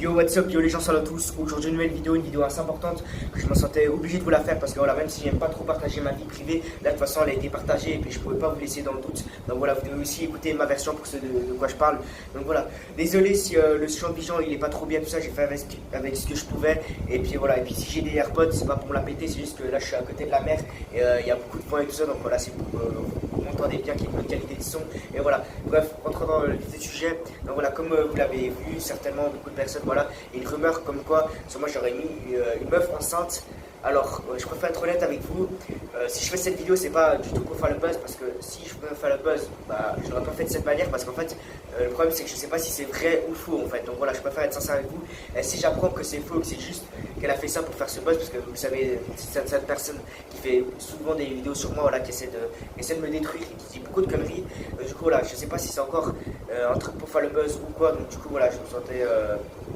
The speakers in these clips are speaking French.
Yo, what's up, yo les gens, salut à tous. Aujourd'hui, une nouvelle vidéo, une vidéo assez importante que je me sentais obligé de vous la faire parce que voilà, même si j'aime pas trop partager ma vie privée, là de toute façon elle a été partagée et puis je pouvais pas vous laisser dans le doute. Donc voilà, vous devez aussi écouter ma version pour ceux de quoi je parle. Donc voilà, désolé si le champ de vision il est pas trop bien, tout ça, j'ai fait avec ce que je pouvais. Et puis voilà, et puis si j'ai des AirPods, c'est pas pour me la péter, c'est juste que là je suis à côté de la mer et il y a beaucoup de vent et tout ça, donc voilà, c'est pour vous m'entendez bien qu'il y ait une bonne qualité de son. Et voilà, bref, rentrons dans le vif du sujet. Donc voilà, comme vous l'avez vu, certainement beaucoup de personnes, voilà, et une rumeur comme quoi sur moi j'aurais mis une meuf enceinte. Alors, je préfère être honnête avec vous, si je fais cette vidéo, c'est pas du tout pour faire le buzz, parce que si je veux faire le buzz, bah, je l'aurais pas fait de cette manière, parce qu'en fait, le problème c'est que je sais pas si c'est vrai ou faux en fait. Donc voilà, je préfère être sincère avec vous. Et si j'apprends que c'est faux, que c'est juste qu'elle a fait ça pour faire ce buzz, parce que vous savez, c'est cette personne qui fait souvent des vidéos sur moi, voilà, qui essaie de me détruire, et qui dit beaucoup de conneries. Du coup, voilà, je sais pas si c'est encore un truc pour faire le buzz ou quoi, donc du coup, voilà, je me sentais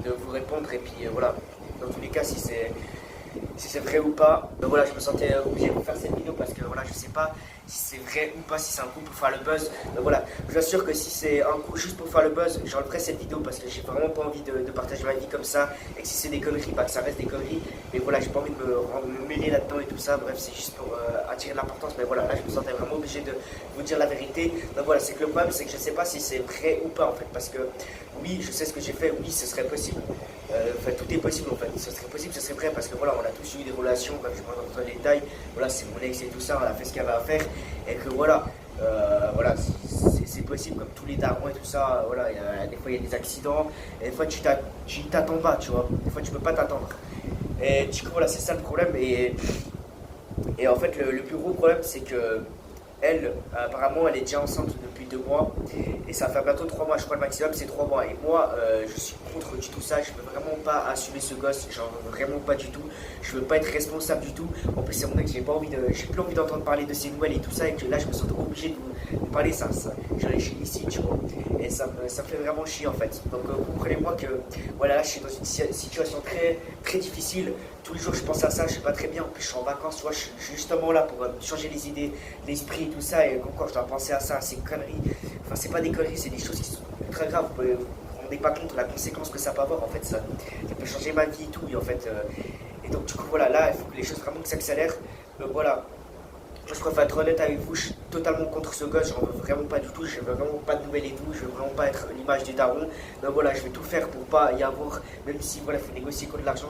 de vous répondre, et puis voilà, dans tous les cas, si c'est vrai ou pas. Donc voilà, je me sentais obligé de faire cette vidéo parce que voilà, je sais pas si c'est vrai ou pas, si c'est un coup pour faire le buzz. Donc voilà, je vous assure que si c'est un coup juste pour faire le buzz, j'enlèverai cette vidéo parce que j'ai vraiment pas envie de partager ma vie comme ça. Et que si c'est des conneries, bah que ça reste des conneries. Mais voilà, j'ai pas envie de me mêler là-dedans et tout ça. Bref, c'est juste pour attirer de l'importance. Mais voilà, là je me sentais vraiment obligé de vous dire la vérité. Donc voilà, c'est que le problème, c'est que je sais pas si c'est vrai ou pas en fait. Parce que oui, je sais ce que j'ai fait, oui, ce serait possible. Enfin, tout est possible en fait. Ce serait possible, ce serait vrai parce que voilà, on a tous eu des relations, comme je ne dans les détails. Voilà, c'est mon ex et tout ça, on a fait ce qu'il y avait à faire. Et que voilà, c'est possible comme tous les darons et tout ça. Voilà, des fois il y a des accidents, et des fois tu t'attends pas, tu vois. Des fois tu peux pas t'attendre. Et du coup, voilà, c'est ça le problème. Et en fait, le plus gros problème, c'est que elle, apparemment, elle est déjà enceinte depuis 2 mois. Et ça va faire bientôt 3 mois. Je crois le maximum, c'est 3 mois. Et moi, je suis contre du tout ça. Je veux vraiment pas assumer ce gosse. Genre, vraiment pas du tout. Je veux pas être responsable du tout. En plus, c'est mon ex, j'ai plus envie d'entendre parler de ses nouvelles et tout ça. Et que là, je me sens obligé de vous parler ça. J'en ai chier ici, tu vois. Et ça me fait vraiment chier en fait. Donc, comprenez-moi que voilà, là, je suis dans une situation très, très difficile. Tous les jours, je pense à ça. Je sais pas très bien. En plus, je suis en vacances. Tu vois, je suis justement là pour changer les idées, l'esprit et tout ça. Et encore, je dois penser à ça, à ces conneries. Enfin, c'est pas des conneries, c'est des choses qui sont très graves. Vous vous rendez pas compte de la conséquence que ça peut avoir en fait. Ça peut changer ma vie et tout. Et en fait, et donc, du coup, voilà, là, il faut que les choses vraiment que s'accélèrent. Donc, voilà. Je préfère être honnête avec vous, je suis totalement contre ce gosse, j'en veux vraiment pas du tout, je veux vraiment pas de nouvelles et tout, je veux vraiment pas être l'image du daron. Donc voilà, je vais tout faire pour pas y avoir, même si voilà, il faut négocier contre l'argent,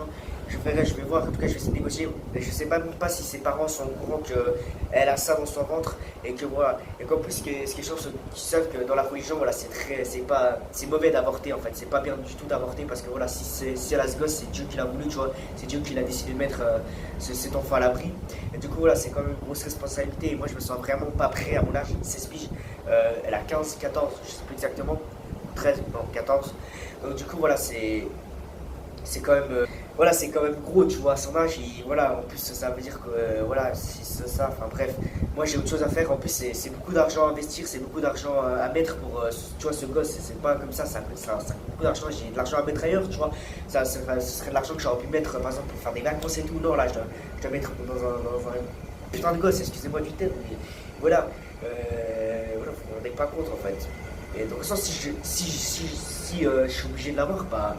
je vais voir, en tout cas je vais essayer de négocier. Mais je sais même pas si ses parents sont au courant qu'elle a ça dans son ventre et que voilà, et qu'en plus ce qui est chiant, c'est qu'ils savent que dans la religion, voilà, c'est mauvais d'avorter en fait, c'est pas bien du tout d'avorter parce que voilà, si elle a ce gosse, c'est Dieu qui l'a voulu, tu vois, c'est Dieu qui l'a décidé de mettre cet enfant à l'abri. Et du coup voilà, c'est quand même une grosse responsabilité et moi je me sens vraiment pas prêt à mon âge, 16 piges, elle a 15, 14, je sais plus exactement, 13, non 14. Donc du coup voilà, c'est quand même voilà, c'est quand même gros, tu vois, à son âge. Voilà, en plus ça veut dire que voilà, c'est ça, enfin bref, moi j'ai autre chose à faire. En plus c'est beaucoup d'argent à investir, c'est beaucoup d'argent à mettre pour tu vois, ce gosse. C'est pas comme ça coûte beaucoup d'argent. J'ai de l'argent à mettre ailleurs, tu vois. Ce serait de l'argent que j'aurais pu mettre par exemple pour faire des vacances et tout. Non, là je dois mettre dans un putain de gosse, excusez-moi du terme, mais voilà, voilà, vous vous rendez pas compte en fait. Et donc ça, si je suis obligé de l'avoir, bah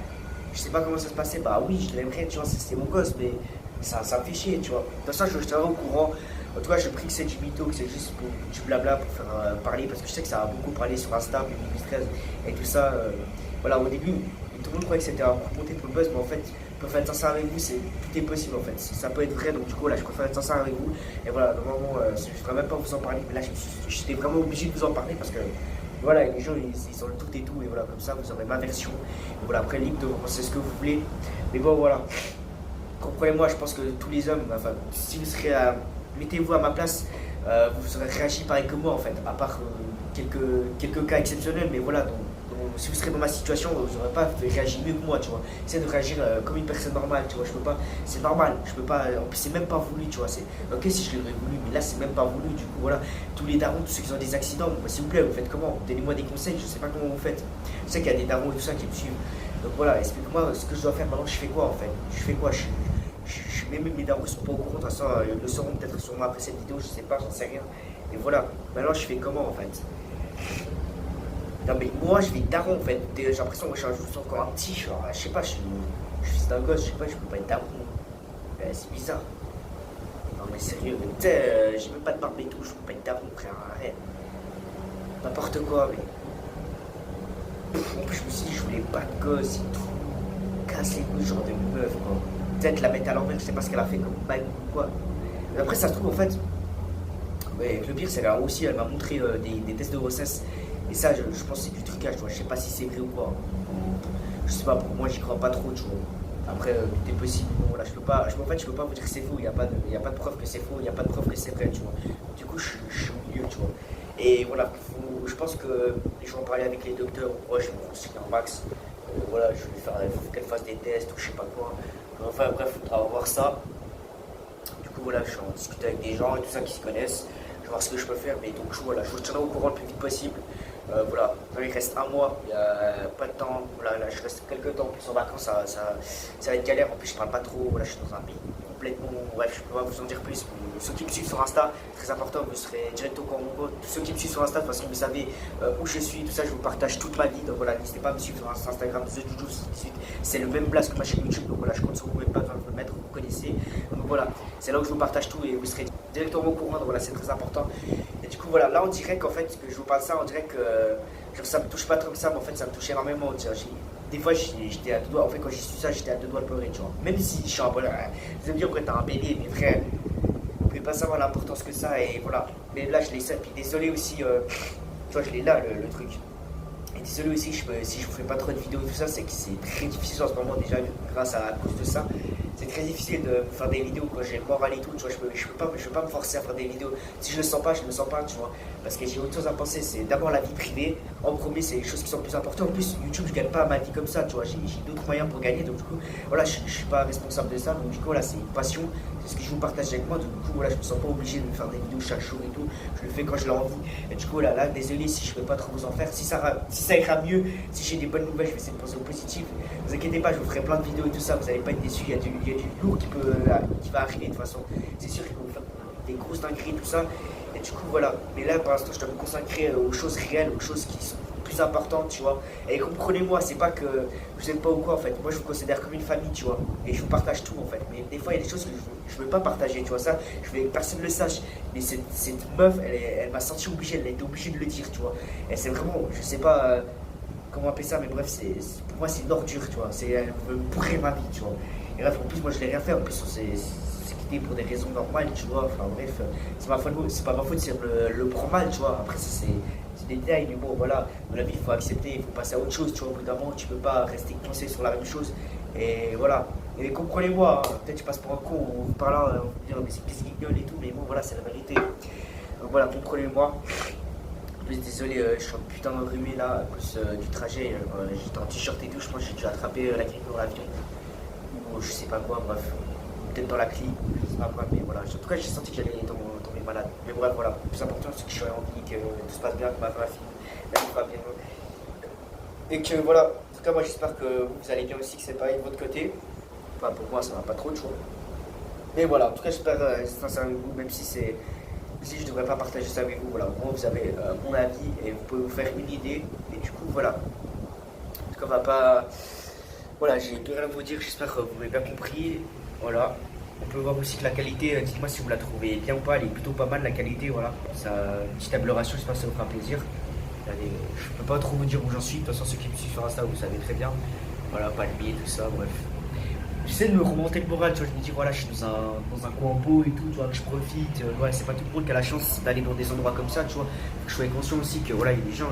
je sais pas comment ça se passait, bah oui, je l'aimerais, tu vois, c'est mon gosse, mais ça me fait chier, tu vois. De toute façon, je serai au courant. En tout cas, je prie que c'est du mytho, que c'est juste pour du blabla pour faire parler, parce que je sais que ça a beaucoup parlé sur Insta, 2013 et tout ça. Voilà, au début, tout le monde croyait que c'était un coup monté pour le buzz, mais en fait, je préfère être sincère avec vous, tout est possible en fait. Ça peut être vrai, donc du coup, là, je préfère être sincère avec vous. Et voilà, normalement, je ne devrais même pas vous en parler, mais là, j'étais vraiment obligé de vous en parler parce que. Voilà, les gens ils ont le tout et tout, et voilà, comme ça vous aurez ma version. Et voilà, après libre de penser ce que vous voulez. Mais bon, voilà. Comprenez-moi, je pense que tous les hommes, enfin, si vous serez à. Mettez-vous à ma place, vous aurez réagi pareil que moi en fait, à part quelques cas exceptionnels, mais voilà, si vous serez dans ma situation, vous n'aurez pas réagi mieux que moi, tu vois. Essayez de réagir comme une personne normale, tu vois. Je peux pas, c'est normal, je peux pas, en plus c'est même pas voulu, tu vois. C'est ok si je l'aurais voulu, mais là c'est même pas voulu, du coup voilà. Tous les darons, tous ceux qui ont des accidents, s'il vous plaît, vous faites comment? Donnez-moi des conseils, je sais pas comment vous faites. Je sais qu'il y a des darons et tout ça qui me suivent. Donc voilà, explique-moi ce que je dois faire maintenant, je fais quoi en fait? Je fais quoi? Même mes darons ne sont pas au courant, de toute façon, ils le sauront peut-être sûrement après cette vidéo, je sais pas, j'en sais rien. Et voilà, maintenant je fais comment en fait? Non, mais moi, je vais être daron en fait. J'ai l'impression que je suis encore un petit. Genre, je sais pas, je suis fils d'un gosse, je sais pas, je peux pas être daron. C'est bizarre. Non, mais sérieux, tu sais, j'ai même pas de barbe et tout, je peux pas être daron, frère, arrête. N'importe quoi, mais. En plus, je me suis dit, je voulais pas de gosse et tout. Casse les couilles, genre de meuf, quoi. Peut-être la mettre à l'envers, je sais pas ce qu'elle a fait comme bague ou quoi. Mais après, ça se trouve, en fait. Ouais, le pire, c'est qu'elle aussi, elle m'a montré des tests de grossesse. Et ça, je pense que c'est du trucage, tu vois. Je sais pas si c'est vrai ou quoi. Je sais pas, pour moi, j'y crois pas trop, tu vois. Après, tout est possible. Bon, voilà, je peux pas, en fait, je peux pas vous dire que c'est faux. Il n'y a pas de preuve que c'est faux. Il n'y a pas de preuve que c'est vrai, tu vois. Du coup, je suis au milieu, tu vois. Et voilà, je pense que je vais en parler avec les docteurs. Ouais, je vais me renseigner en max. Voilà, je vais faire, il faut qu'elle fasse des tests ou je sais pas quoi. Enfin, bref, il faudra voir ça. Du coup, voilà, je vais en discuter avec des gens et tout ça qui se connaissent. Je vais voir ce que je peux faire. Mais donc, voilà, je vous tiendrai au courant le plus vite possible. Voilà, il reste un mois, il n'y a pas de temps. Voilà, là, je reste quelques temps en plus en vacances, ça va être galère. En plus, je parle pas trop. Voilà, je suis dans un pays complètement. Bref, je peux pas vous en dire plus. Ceux qui me suivent sur Insta, très important, vous serez direct au courant. Tous ceux qui me suivent sur Insta, de toute façon, vous savez où je suis, tout ça, je vous partage toute ma vie. Donc voilà, n'hésitez pas à me suivre sur Instagram, TheJuju78. C'est le même blast que ma chaîne YouTube. Donc voilà, je compte sur vous, même pas besoin de le mettre, vous connaissez. Donc voilà, c'est là où je vous partage tout et vous serez directement au courant. Donc voilà, c'est très important. Et du coup, voilà, là, on dirait qu'en fait, que je vous parle ça, on dirait que genre, ça me touche pas trop que ça, mais en fait, ça me touche énormément. Des fois, j'étais à deux doigts. En fait, quand j'ai su ça, j'étais à deux doigts de pleurer, tu vois. Même si je suis un bonheur. Vous allez me dire, après, t'as un bébé, mais frère, vous pouvez pas savoir l'importance que ça. Et voilà. Mais là, je l'ai ça. Puis désolé aussi, tu vois, je l'ai là, le truc. Et désolé aussi, si je vous fais pas trop de vidéos, tout ça, c'est que c'est très difficile en ce moment, déjà, grâce à cause de ça. C'est très difficile de faire des vidéos quand j'ai le moral et tout, tu vois, je peux pas me forcer à faire des vidéos. Si je le sens pas, je le sens pas, tu vois. Parce que j'ai autre chose à penser, c'est d'abord la vie privée. En premier, c'est les choses qui sont plus importantes. En plus, YouTube, je gagne pas ma vie comme ça, tu vois. J'ai d'autres moyens pour gagner, donc du coup, voilà, je suis pas responsable de ça. Donc du coup, voilà, c'est une passion, c'est ce que je vous partage avec moi. Donc du coup, voilà, je me sens pas obligé de me faire des vidéos chaque jour et tout. Je le fais quand je l'ai envie. Et du coup, là, désolé si je peux pas trop vous en faire. Si ça ira mieux, si j'ai des bonnes nouvelles, je vais essayer de penser au positif. Ne vous inquiétez pas, je vous ferai plein de vidéos et tout ça, vous n'allez pas être déçus. Il y a du lourd qui va arriver de toute façon. C'est sûr qu'il faut faire des grosses dingueries, tout ça. Et du coup, voilà. Mais là, pour l'instant, je dois me consacrer aux choses réelles, aux choses qui sont plus importantes, tu vois. Et comprenez-moi, c'est pas que vous n'êtes pas ou quoi, en fait. Moi, je vous considère comme une famille, tu vois. Et je vous partage tout, en fait. Mais des fois, il y a des choses que je veux pas partager, tu vois. Ça, personne ne le sache. Mais cette meuf, elle m'a senti obligée, elle a été obligée de le dire, tu vois. Et c'est vraiment, je sais pas comment appeler ça, mais bref, pour moi, c'est une ordure, tu vois. Elle veut pourrir ma vie, tu vois. Et bref, en plus, moi, je l'ai rien fait. En plus, c'est quitté pour des raisons normales, tu vois. Enfin, bref, c'est pas ma faute si elle le prend mal, tu vois. Après, ça, c'est des détails, mais bon, voilà. Dans la vie, il faut accepter, il faut passer à autre chose, tu vois. Au bout d'un moment, tu peux pas rester coincé sur la même chose. Et voilà. Et comprenez-moi, hein, peut-être que je passe pour un con en vous parlant, en vous disant, mais c'est qu'est-ce qu'il gueule et tout, mais bon, voilà, c'est la vérité. Donc voilà, comprenez-moi. Désolé, je suis un putain d'enrhumé là à cause du trajet. J'étais en t-shirt et tout, je pense que j'ai dû attraper la grippe dans l'avion. Ou je sais pas quoi, bref. Peut-être dans la clim, je sais pas quoi, mais voilà. En tout cas, j'ai senti que j'allais tomber malade. Mais bref, voilà. Le plus important, c'est que je suis en vie, que tout se passe bien, que ma fille va bien. Et que voilà. En tout cas, moi j'espère que vous allez bien aussi, que c'est pareil de votre côté. Enfin, pour moi, ça va pas trop, tu vois. Mais voilà, en tout cas, j'espère ça avec vous, même si je ne devrais pas partager ça avec vous, voilà, au moins vous avez mon avis et vous pouvez vous faire une idée. Et du coup, voilà. En tout cas, on va pas. Voilà, j'ai plus rien à vous dire, j'espère que vous m'avez bien compris. Voilà. On peut voir aussi que la qualité, dites-moi si vous la trouvez bien ou pas, elle est plutôt pas mal la qualité, voilà. Ça, une petite amélioration, j'espère que ça vous fera plaisir. Allez, je peux pas trop vous dire où j'en suis, de toute façon, ceux qui me suivent sur Insta, vous savez très bien. Voilà, pas le billet, tout ça, bref. J'essaie de me remonter le moral, tu vois, je me dis voilà, je suis dans un coin beau et tout, tu vois, que je profite, ouais, c'est pas tout le monde qui a la chance d'aller dans des endroits comme ça, tu vois, faut que je sois conscient aussi que voilà, il y a des gens,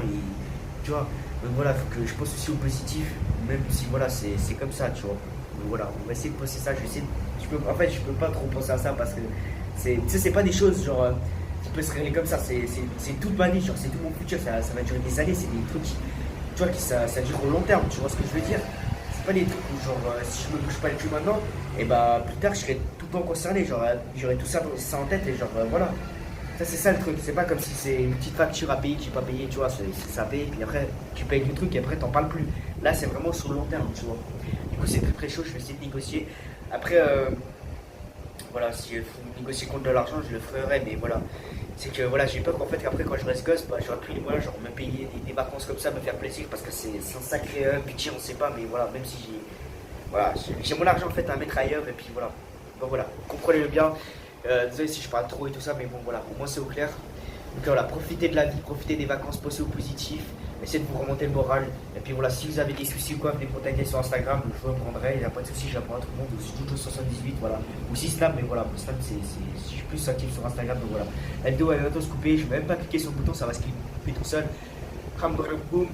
tu vois, donc voilà, faut que je pense aussi au positif, même si voilà, c'est comme ça, tu vois, donc voilà, on va essayer de penser ça, en fait, je peux pas trop penser à ça parce que, tu sais, c'est pas des choses, genre, qui peuvent se régler comme ça, c'est toute ma vie, genre, c'est tout mon futur, ça va durer des années, c'est des trucs, tu vois, ça dure au long terme, tu vois ce que je veux dire. Pas des trucs où genre si je me bouge pas le cul maintenant et bah plus tard je serai tout le temps concerné, genre j'aurai tout ça en tête et genre voilà, ça c'est ça le truc, c'est pas comme si c'est une petite facture à payer que j'ai pas payé, tu vois, c'est ça à payer puis après tu payes le truc et après t'en parles plus, là c'est vraiment sur le long terme, tu vois, du coup c'est très très chaud, je vais essayer de négocier après voilà, si il faut négocier contre de l'argent je le ferai, mais voilà, c'est que voilà, j'ai peur qu'en fait qu'après quand je reste gosse, bah, j'aurais plus les moyens, genre me payer des vacances comme ça, me faire plaisir parce que c'est un sacré budget, on sait pas, mais voilà, même si j'ai mon argent en fait à mettre ailleurs et puis voilà. Bon voilà, comprenez-le bien. Désolé si je parle trop et tout ça, mais bon voilà, au moins c'est au clair. Donc voilà, profitez de la vie, profitez des vacances, pensez au positif, essayez de vous remonter le moral. Et puis voilà, si vous avez des soucis ou quoi, venez me contacter sur Instagram, je vous répondrai, il n'y a pas de soucis, j'apprends à tout le monde, aussi Jojo78, voilà. Ou si Snap, mais voilà, Snap je suis plus actif sur Instagram, donc voilà. La vidéo elle va bientôt se couper, je vais même pas cliquer sur le bouton, ça va se couper tout seul. Boum.